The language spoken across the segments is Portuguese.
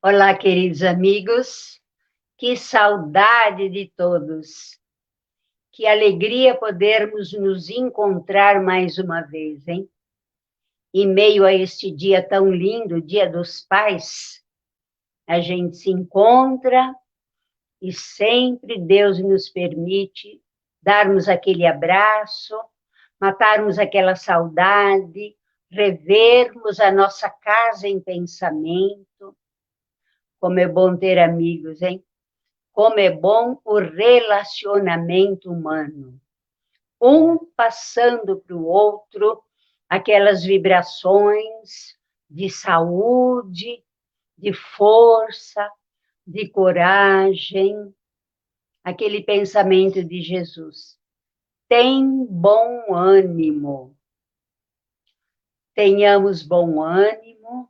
Olá, queridos amigos, que saudade de todos, que alegria podermos nos encontrar mais uma vez, hein? Em meio a este dia tão lindo, Dia dos Pais, a gente se encontra e sempre Deus nos permite darmos aquele abraço, matarmos aquela saudade, revermos a nossa casa em pensamento. Como é bom ter amigos, hein? Como é bom o relacionamento humano. Um passando para o outro aquelas vibrações de saúde, de força, de coragem, aquele pensamento de Jesus. Tem bom ânimo. Tenhamos bom ânimo,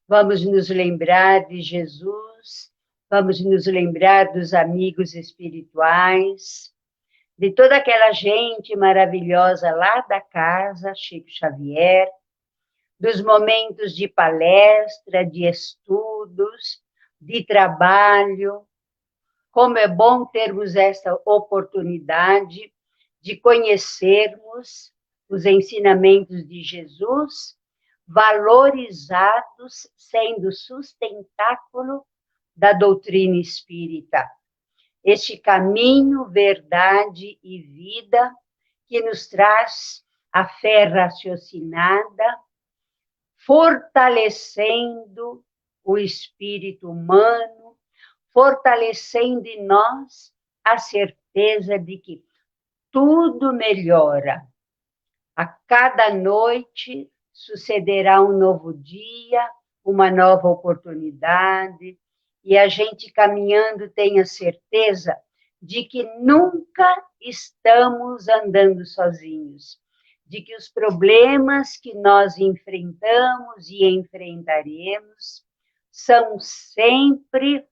vamos nos lembrar de Jesus, vamos nos lembrar dos amigos espirituais, de toda aquela gente maravilhosa lá da casa, Chico Xavier, dos momentos de palestra, de estudos, de trabalho. Como é bom termos essa oportunidade de conhecermos os ensinamentos de Jesus, valorizados, sendo sustentáculo da doutrina espírita. Este caminho, verdade e vida que nos traz a fé raciocinada, fortalecendo o espírito humano, fortalecendo em nós a certeza de que tudo melhora. A cada noite sucederá um novo dia, uma nova oportunidade, e a gente caminhando tem a certeza de que nunca estamos andando sozinhos, de que os problemas que nós enfrentamos e enfrentaremos são sempre,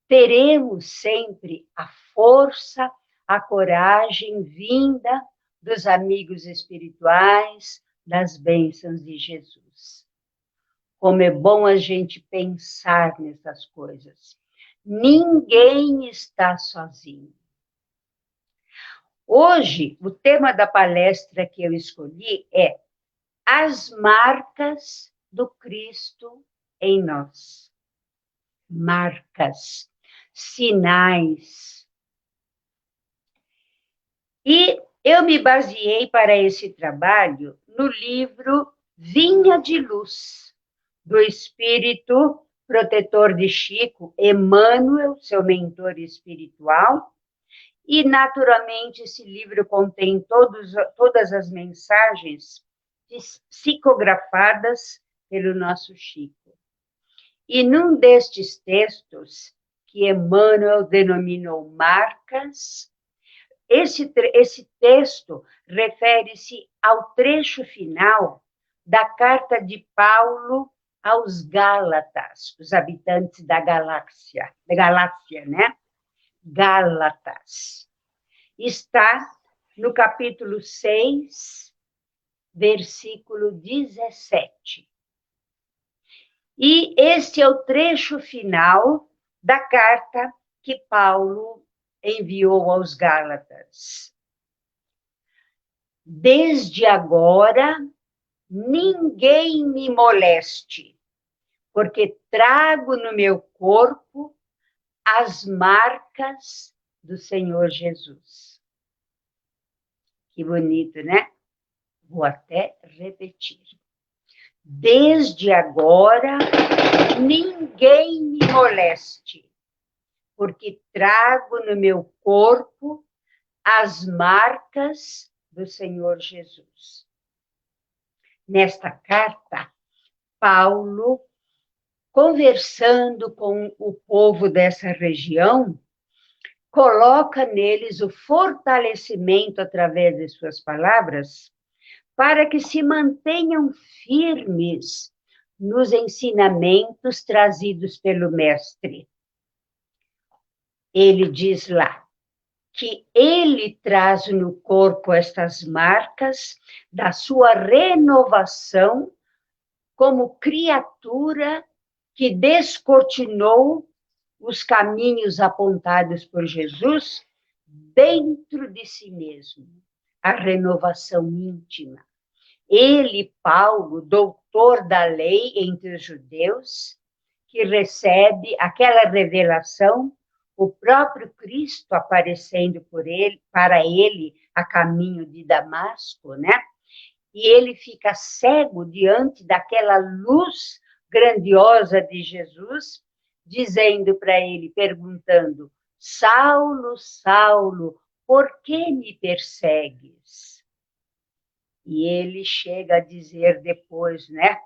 teremos sempre a força, a coragem vinda dos amigos espirituais, das bênçãos de Jesus. Como é bom a gente pensar nessas coisas. Ninguém está sozinho. Hoje, o tema da palestra que eu escolhi é as marcas do Cristo em nós. Marcas, sinais. E eu me baseei para esse trabalho no livro Vinha de Luz, do espírito protetor de Chico, Emmanuel, seu mentor espiritual, e, naturalmente, esse livro contém todas as mensagens psicografadas pelo nosso Chico. E num destes textos, que Emmanuel denominou marcas, esse texto refere-se ao trecho final da carta de Paulo aos Gálatas, os habitantes da galáxia, né? Gálatas. Está no capítulo 6, versículo 17. E este é o trecho final da carta que Paulo enviou aos Gálatas. Desde agora, ninguém me moleste, porque trago no meu corpo as marcas do Senhor Jesus. Que bonito, né? Vou até repetir. Desde agora, ninguém me moleste, porque trago no meu corpo as marcas do Senhor Jesus. Nesta carta, Paulo, conversando com o povo dessa região, coloca neles o fortalecimento através de suas palavras para que se mantenham firmes nos ensinamentos trazidos pelo Mestre. Ele diz lá que ele traz no corpo estas marcas da sua renovação como criatura que descortinou os caminhos apontados por Jesus dentro de si mesmo, a renovação íntima. Ele, Paulo, doutor da lei entre os judeus, que recebe aquela revelação, o próprio Cristo aparecendo para ele a caminho de Damasco, né? E ele fica cego diante daquela luz grandiosa de Jesus, dizendo para ele, perguntando: Saulo, Saulo, por que me persegues? E ele chega a dizer depois, né?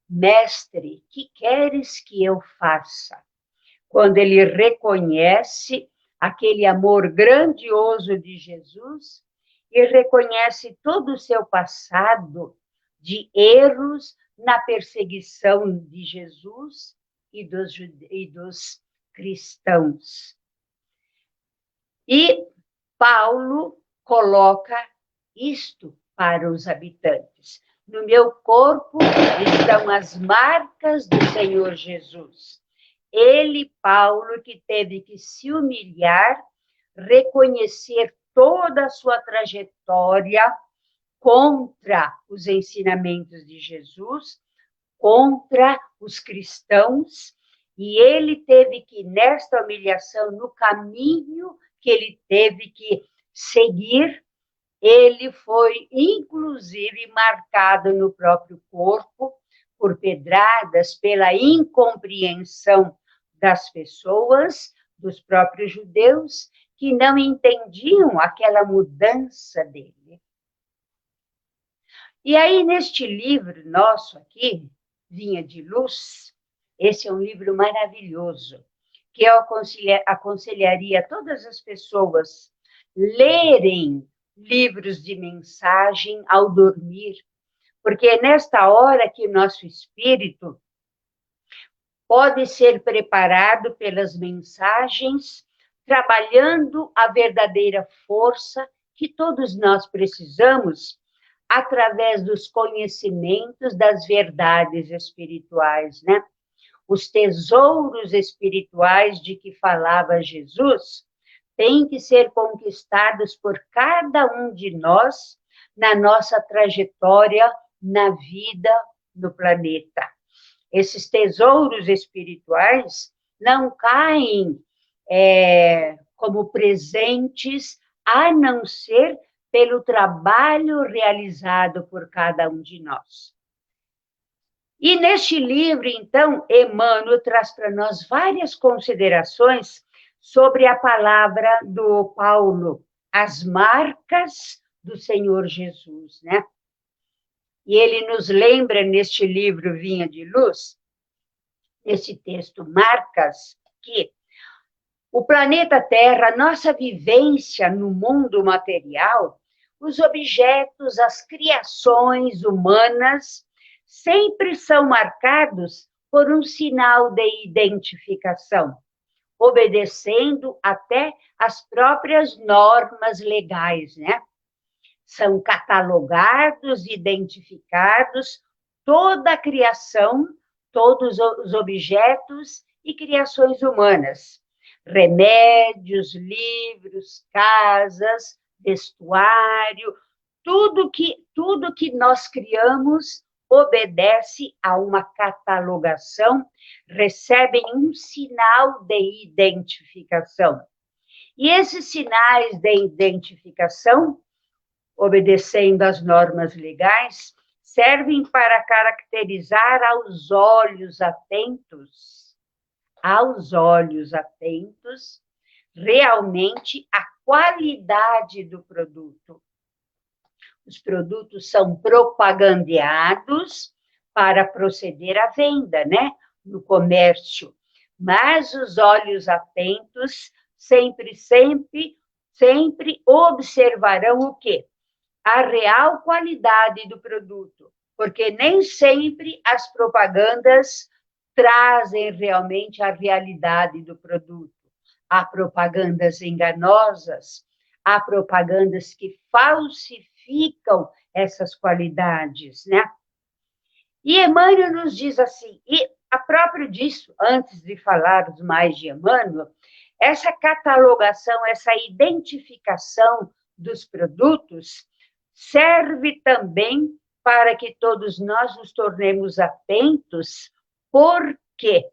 Mestre, que queres que eu faça? Quando ele reconhece aquele amor grandioso de Jesus e reconhece todo o seu passado de erros na perseguição de Jesus e dos cristãos. E Paulo coloca isto para os habitantes. No meu corpo estão as marcas do Senhor Jesus. Ele, Paulo, que teve que se humilhar, reconhecer toda a sua trajetória contra os ensinamentos de Jesus, contra os cristãos, e ele teve que, nesta humilhação, no caminho que ele teve que seguir, ele foi, inclusive, marcado no próprio corpo por pedradas, pela incompreensão das pessoas, dos próprios judeus, que não entendiam aquela mudança dele. E aí, neste livro nosso aqui, Vinha de Luz, esse é um livro maravilhoso, que eu aconselharia a todas as pessoas lerem livros de mensagem ao dormir, porque é nesta hora que o nosso espírito pode ser preparado pelas mensagens, trabalhando a verdadeira força que todos nós precisamos através dos conhecimentos das verdades espirituais, né? Os tesouros espirituais de que falava Jesus têm que ser conquistados por cada um de nós na nossa trajetória na vida no planeta. Esses tesouros espirituais não caem como presentes, a não ser pelo trabalho realizado por cada um de nós. E neste livro, então, Emmanuel traz para nós várias considerações sobre a palavra do Paulo, as marcas do Senhor Jesus, né? E ele nos lembra neste livro Vinha de Luz, nesse texto Marcas, que o planeta Terra, nossa vivência no mundo material, os objetos, as criações humanas, sempre são marcados por um sinal de identificação, obedecendo até as próprias normas legais, né? São catalogados, identificados, toda a criação, todos os objetos e criações humanas. Remédios, livros, casas, vestuário, tudo que nós criamos obedece a uma catalogação, recebem um sinal de identificação. E esses sinais de identificação, obedecendo às normas legais, servem para caracterizar aos olhos atentos, realmente a qualidade do produto. Os produtos são propagandeados para proceder à venda, né? No comércio. Mas os olhos atentos sempre observarão o quê? A real qualidade do produto, porque nem sempre as propagandas trazem realmente a realidade do produto. Há propagandas enganosas, há propagandas que falsificam essas qualidades, né? E Emmanuel nos diz assim, e a próprio disso, antes de falarmos mais de Emmanuel, essa catalogação, essa identificação dos produtos serve também para que todos nós nos tornemos atentos, porque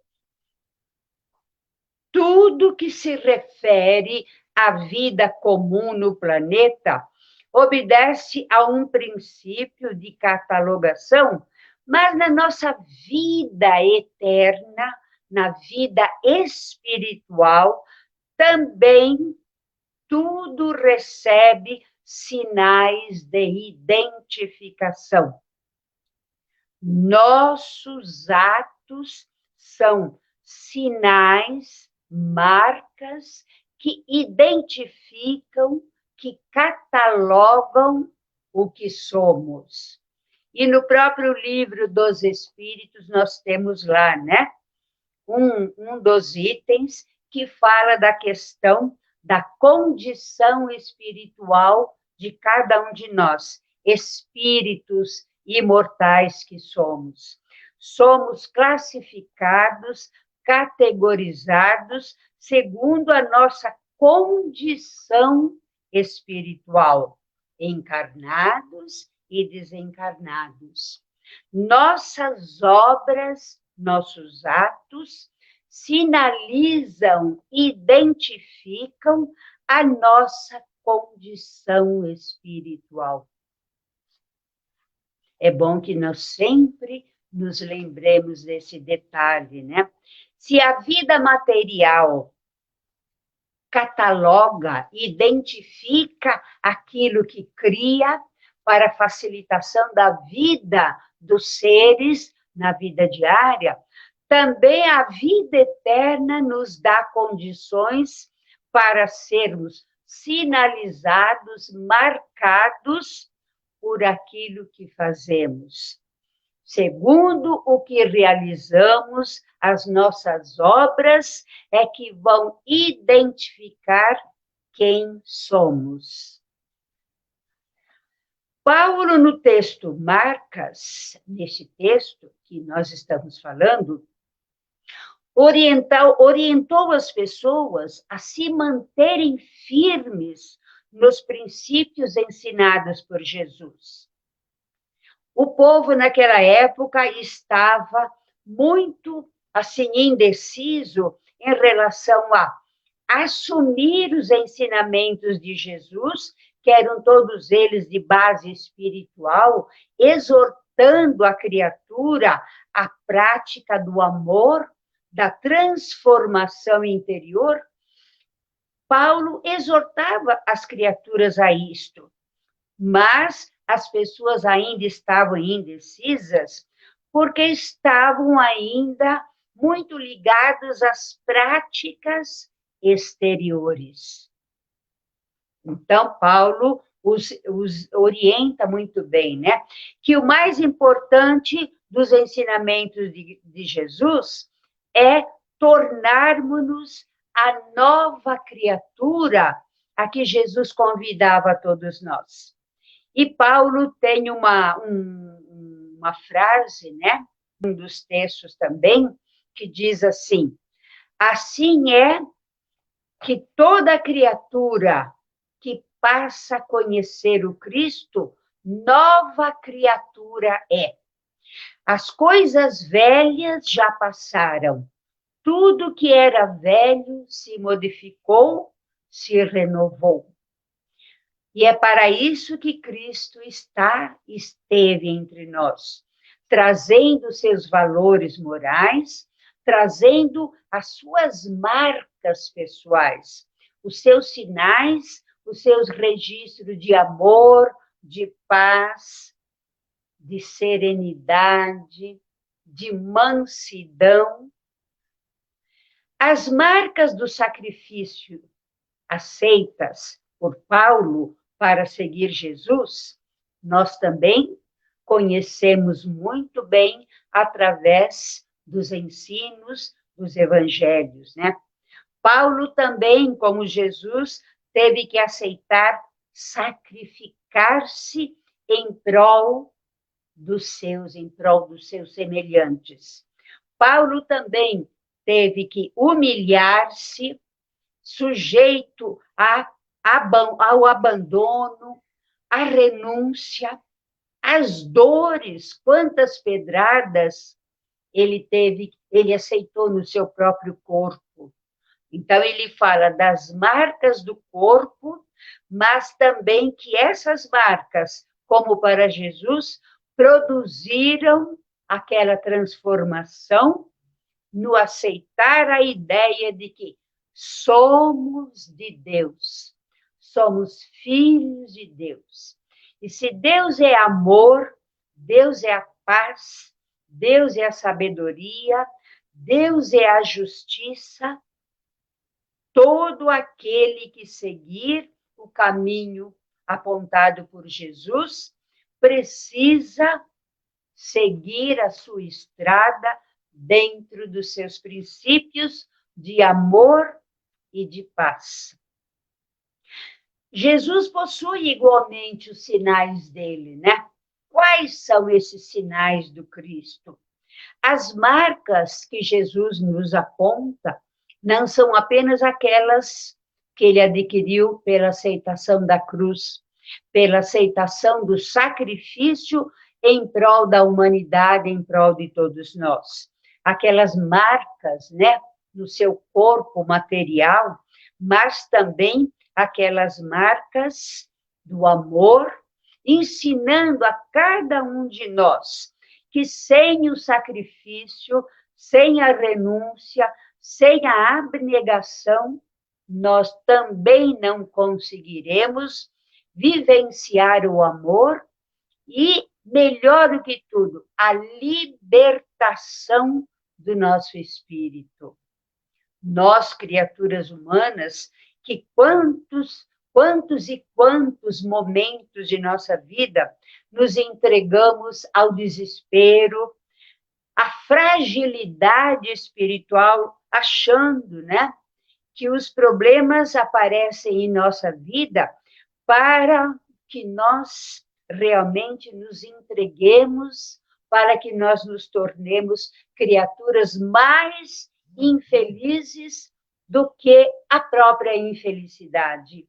tudo que se refere à vida comum no planeta obedece a um princípio de catalogação, mas na nossa vida eterna, na vida espiritual, também tudo recebe sinais de identificação. Nossos atos são sinais, marcas que identificam, que catalogam o que somos. E no próprio livro dos Espíritos, nós temos lá, né, um dos itens que fala da questão da condição espiritual de cada um de nós, espíritos imortais que somos. Somos classificados, categorizados segundo a nossa condição espiritual, encarnados e desencarnados. Nossas obras, nossos atos sinalizam, identificam a nossa condição espiritual. É bom que nós sempre nos lembremos desse detalhe, né? Se a vida material cataloga, identifica aquilo que cria para facilitação da vida dos seres na vida diária, também a vida eterna nos dá condições para sermos sinalizados, marcados por aquilo que fazemos. Segundo o que realizamos, as nossas obras é que vão identificar quem somos. Paulo, no texto Marcas, nesse texto que nós estamos falando, orientou as pessoas a se manterem firmes nos princípios ensinados por Jesus. O povo, naquela época, estava muito, assim, indeciso em relação a assumir os ensinamentos de Jesus, que eram todos eles de base espiritual, exortando a criatura à prática do amor, da transformação interior. Paulo exortava as criaturas a isto, mas as pessoas ainda estavam indecisas, porque estavam ainda muito ligadas às práticas exteriores. Então, Paulo os orienta muito bem, né? Que o mais importante dos ensinamentos de Jesus é tornarmos-nos a nova criatura a que Jesus convidava a todos nós. E Paulo tem uma frase, né? Um dos textos também, que diz assim: assim é que toda criatura que passa a conhecer o Cristo, nova criatura é. As coisas velhas já passaram, tudo que era velho se modificou, se renovou. E é para isso que Cristo esteve entre nós, trazendo seus valores morais, trazendo as suas marcas pessoais, os seus sinais, os seus registros de amor, de paz, de serenidade, de mansidão. As marcas do sacrifício aceitas por Paulo para seguir Jesus, nós também conhecemos muito bem através dos ensinos dos evangelhos, né? Paulo também, como Jesus, teve que aceitar sacrificar-se em prol dos seus semelhantes. Paulo também teve que humilhar-se, sujeito ao abandono, à renúncia, às dores, quantas pedradas ele aceitou no seu próprio corpo. Então, ele fala das marcas do corpo, mas também que essas marcas, como para Jesus, produziram aquela transformação no aceitar a ideia de que somos de Deus, somos filhos de Deus. E se Deus é amor, Deus é a paz, Deus é a sabedoria, Deus é a justiça, todo aquele que seguir o caminho apontado por Jesus precisa seguir a sua estrada dentro dos seus princípios de amor e de paz. Jesus possui igualmente os sinais dele, né? Quais são esses sinais do Cristo? As marcas que Jesus nos aponta não são apenas aquelas que ele adquiriu pela aceitação da cruz, pela aceitação do sacrifício em prol da humanidade, em prol de todos nós. Aquelas marcas, né, no seu corpo material, mas também aquelas marcas do amor, ensinando a cada um de nós que sem o sacrifício, sem a renúncia, sem a abnegação, nós também não conseguiremos vivenciar o amor e, melhor do que tudo, a libertação do nosso espírito. Nós, criaturas humanas, que quantos e quantos momentos de nossa vida nos entregamos ao desespero, à fragilidade espiritual, achando, né, que os problemas aparecem em nossa vida para que nós realmente nos entreguemos, para que nós nos tornemos criaturas mais infelizes do que a própria infelicidade.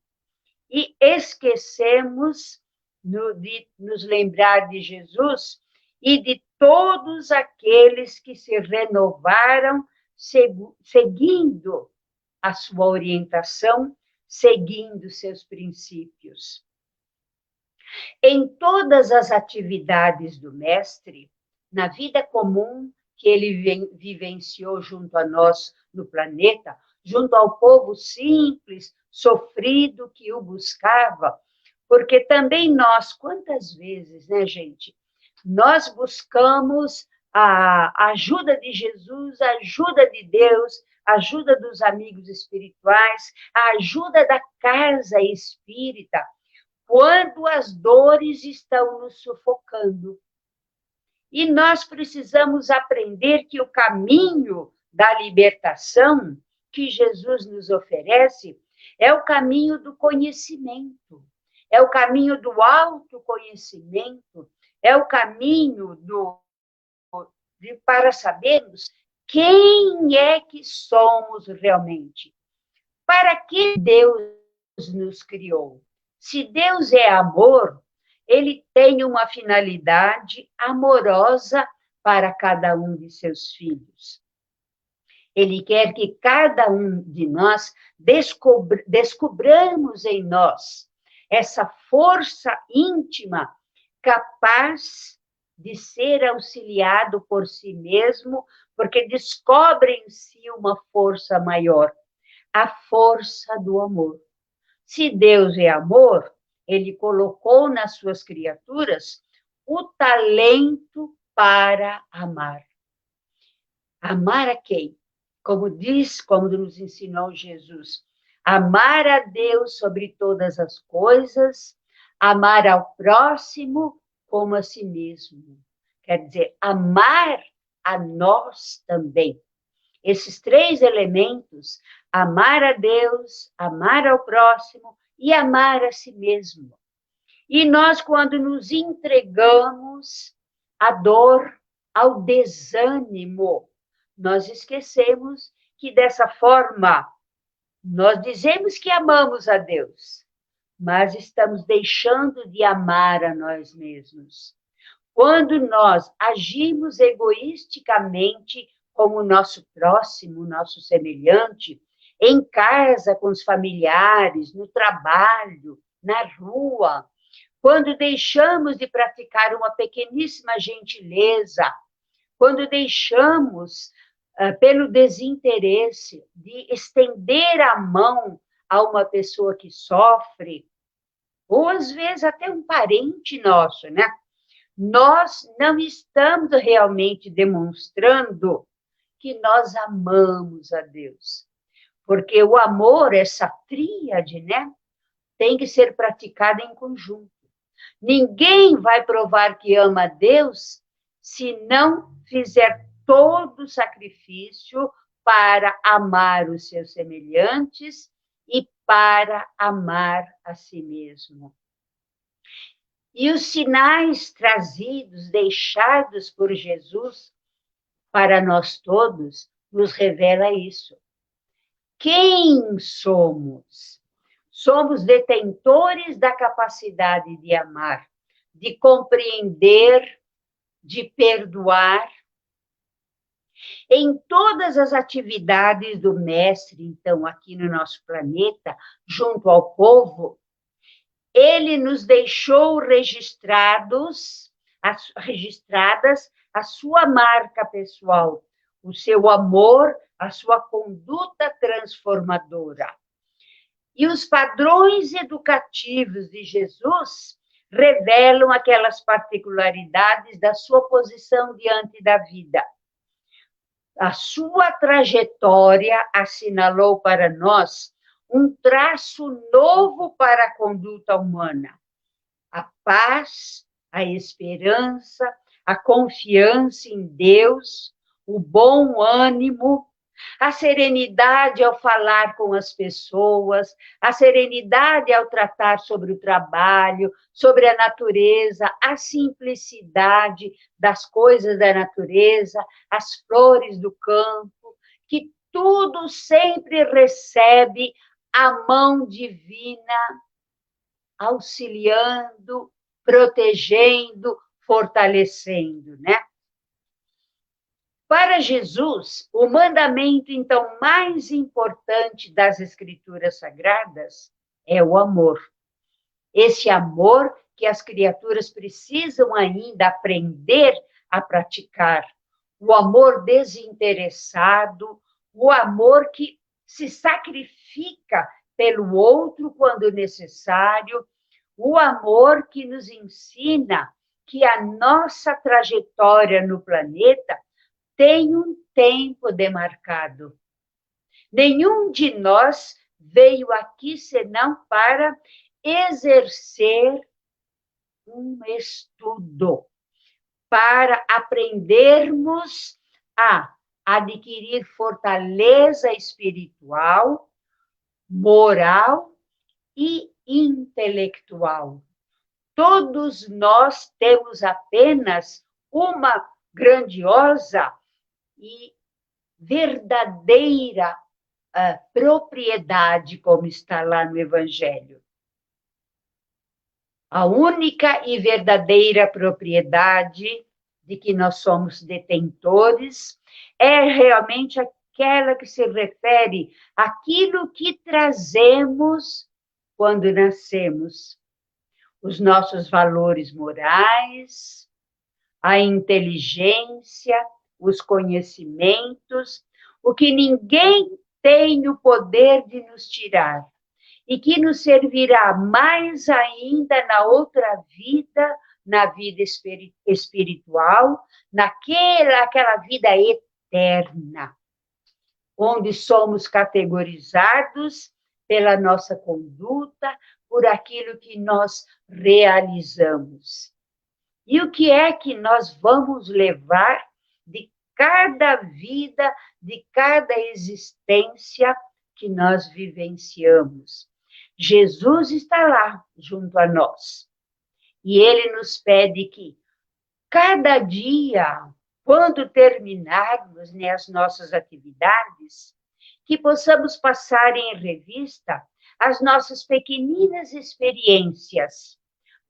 E esquecemos de nos lembrar de Jesus e de todos aqueles que se renovaram seguindo a sua orientação, seguindo seus princípios. Em todas as atividades do Mestre, na vida comum que ele vivenciou junto a nós no planeta, junto ao povo simples, sofrido que o buscava, porque também nós, quantas vezes, né, gente, nós buscamos a ajuda de Jesus, a ajuda de Deus, a ajuda dos amigos espirituais, a ajuda da casa espírita, quando as dores estão nos sufocando. E nós precisamos aprender que o caminho da libertação que Jesus nos oferece é o caminho do conhecimento, é o caminho do autoconhecimento, é o caminho para sabermos quem é que somos realmente. Para que Deus nos criou? Se Deus é amor, ele tem uma finalidade amorosa para cada um de seus filhos. Ele quer que cada um de nós descobramos em nós essa força íntima capaz de ser auxiliado por si mesmo, porque descobre em si uma força maior, a força do amor. Se Deus é amor, ele colocou nas suas criaturas o talento para amar. Amar a quem? Como nos ensinou Jesus, amar a Deus sobre todas as coisas, amar ao próximo como a si mesmo. Quer dizer, amar a nós também. Esses três elementos, amar a Deus, amar ao próximo e amar a si mesmo. E nós, quando nos entregamos à dor, ao desânimo, nós esquecemos que dessa forma nós dizemos que amamos a Deus, mas estamos deixando de amar a nós mesmos. Quando nós agimos egoisticamente com o nosso próximo, o nosso semelhante, em casa, com os familiares, no trabalho, na rua, quando deixamos de praticar uma pequeníssima gentileza, quando deixamos, pelo desinteresse, de estender a mão a uma pessoa que sofre, ou às vezes até um parente nosso, né? Nós não estamos realmente demonstrando que nós amamos a Deus. Porque o amor, essa tríade, né? Tem que ser praticada em conjunto. Ninguém vai provar que ama a Deus se não fizer todo o sacrifício para amar os seus semelhantes e para amar a si mesmo. E os sinais trazidos, deixados por Jesus para nós todos, nos revela isso. Quem somos? Somos detentores da capacidade de amar, de compreender, de perdoar. Em todas as atividades do Mestre, então, aqui no nosso planeta, junto ao povo, ele nos deixou registradas a sua marca pessoal, o seu amor, a sua conduta transformadora. E os padrões educativos de Jesus revelam aquelas particularidades da sua posição diante da vida. A sua trajetória assinalou para nós um traço novo para a conduta humana. A paz, a esperança, a confiança em Deus, o bom ânimo, a serenidade ao falar com as pessoas, a serenidade ao tratar sobre o trabalho, sobre a natureza, a simplicidade das coisas da natureza, as flores do campo, que tudo sempre recebe a mão divina, auxiliando, protegendo, fortalecendo, né? Para Jesus, o mandamento, então, mais importante das Escrituras Sagradas é o amor. Esse amor que as criaturas precisam ainda aprender a praticar. O amor desinteressado, o amor que se sacrifica pelo outro quando necessário, o amor que nos ensina que a nossa trajetória no planeta tem um tempo demarcado. Nenhum de nós veio aqui senão para exercer um estudo, para aprendermos a adquirir fortaleza espiritual, moral e intelectual. Todos nós temos apenas uma grandiosa e verdadeira propriedade, como está lá no Evangelho. A única e verdadeira propriedade de que nós somos detentores é realmente aquela que se refere àquilo que trazemos quando nascemos. Os nossos valores morais, a inteligência, os conhecimentos, o que ninguém tem o poder de nos tirar, e que nos servirá mais ainda na outra vida, na vida espiritual, naquela vida eterna, onde somos categorizados pela nossa conduta, por aquilo que nós realizamos. E o que é que nós vamos levar de cada vida, de cada existência que nós vivenciamos? Jesus está lá, junto a nós. E ele nos pede que, cada dia, quando terminarmos, né, as nossas atividades, que possamos passar em revista as nossas pequeninas experiências,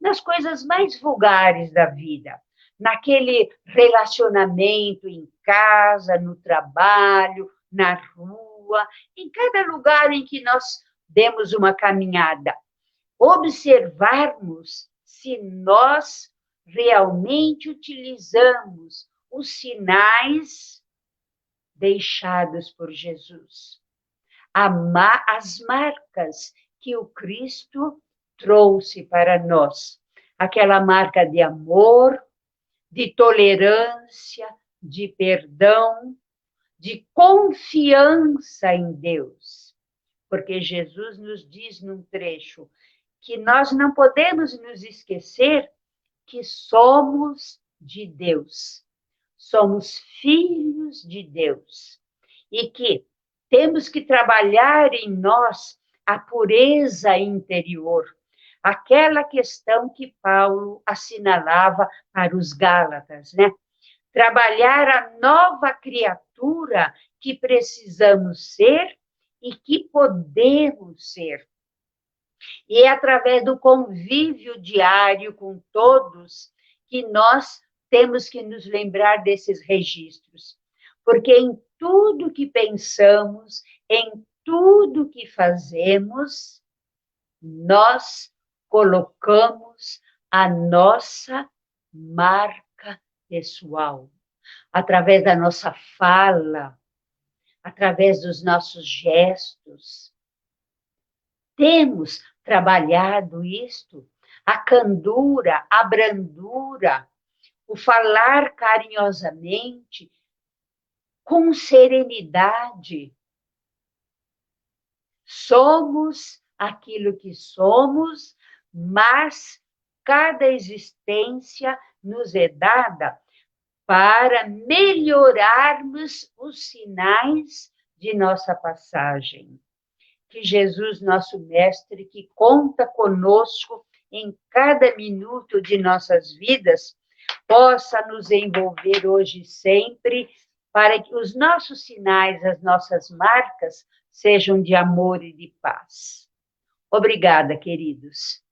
nas coisas mais vulgares da vida, naquele relacionamento em casa, no trabalho, na rua, em cada lugar em que nós demos uma caminhada. Observarmos se nós realmente utilizamos os sinais deixados por Jesus, as marcas que o Cristo trouxe para nós, aquela marca de amor, de tolerância, de perdão, de confiança em Deus. Porque Jesus nos diz num trecho que nós não podemos nos esquecer que somos de Deus, somos filhos de Deus, e que temos que trabalhar em nós a pureza interior, aquela questão que Paulo assinalava para os Gálatas, né? Trabalhar a nova criatura que precisamos ser e que podemos ser. E é através do convívio diário com todos que nós temos que nos lembrar desses registros. Porque em tudo que pensamos, em tudo que fazemos, nós colocamos a nossa marca pessoal. Através da nossa fala, através dos nossos gestos. Temos trabalhado isto, a candura, a brandura, o falar carinhosamente, com serenidade. Somos aquilo que somos, mas cada existência nos é dada para melhorarmos os sinais de nossa passagem. Que Jesus, nosso Mestre, que conta conosco em cada minuto de nossas vidas, possa nos envolver hoje e sempre, para que os nossos sinais, as nossas marcas, sejam de amor e de paz. Obrigada, queridos.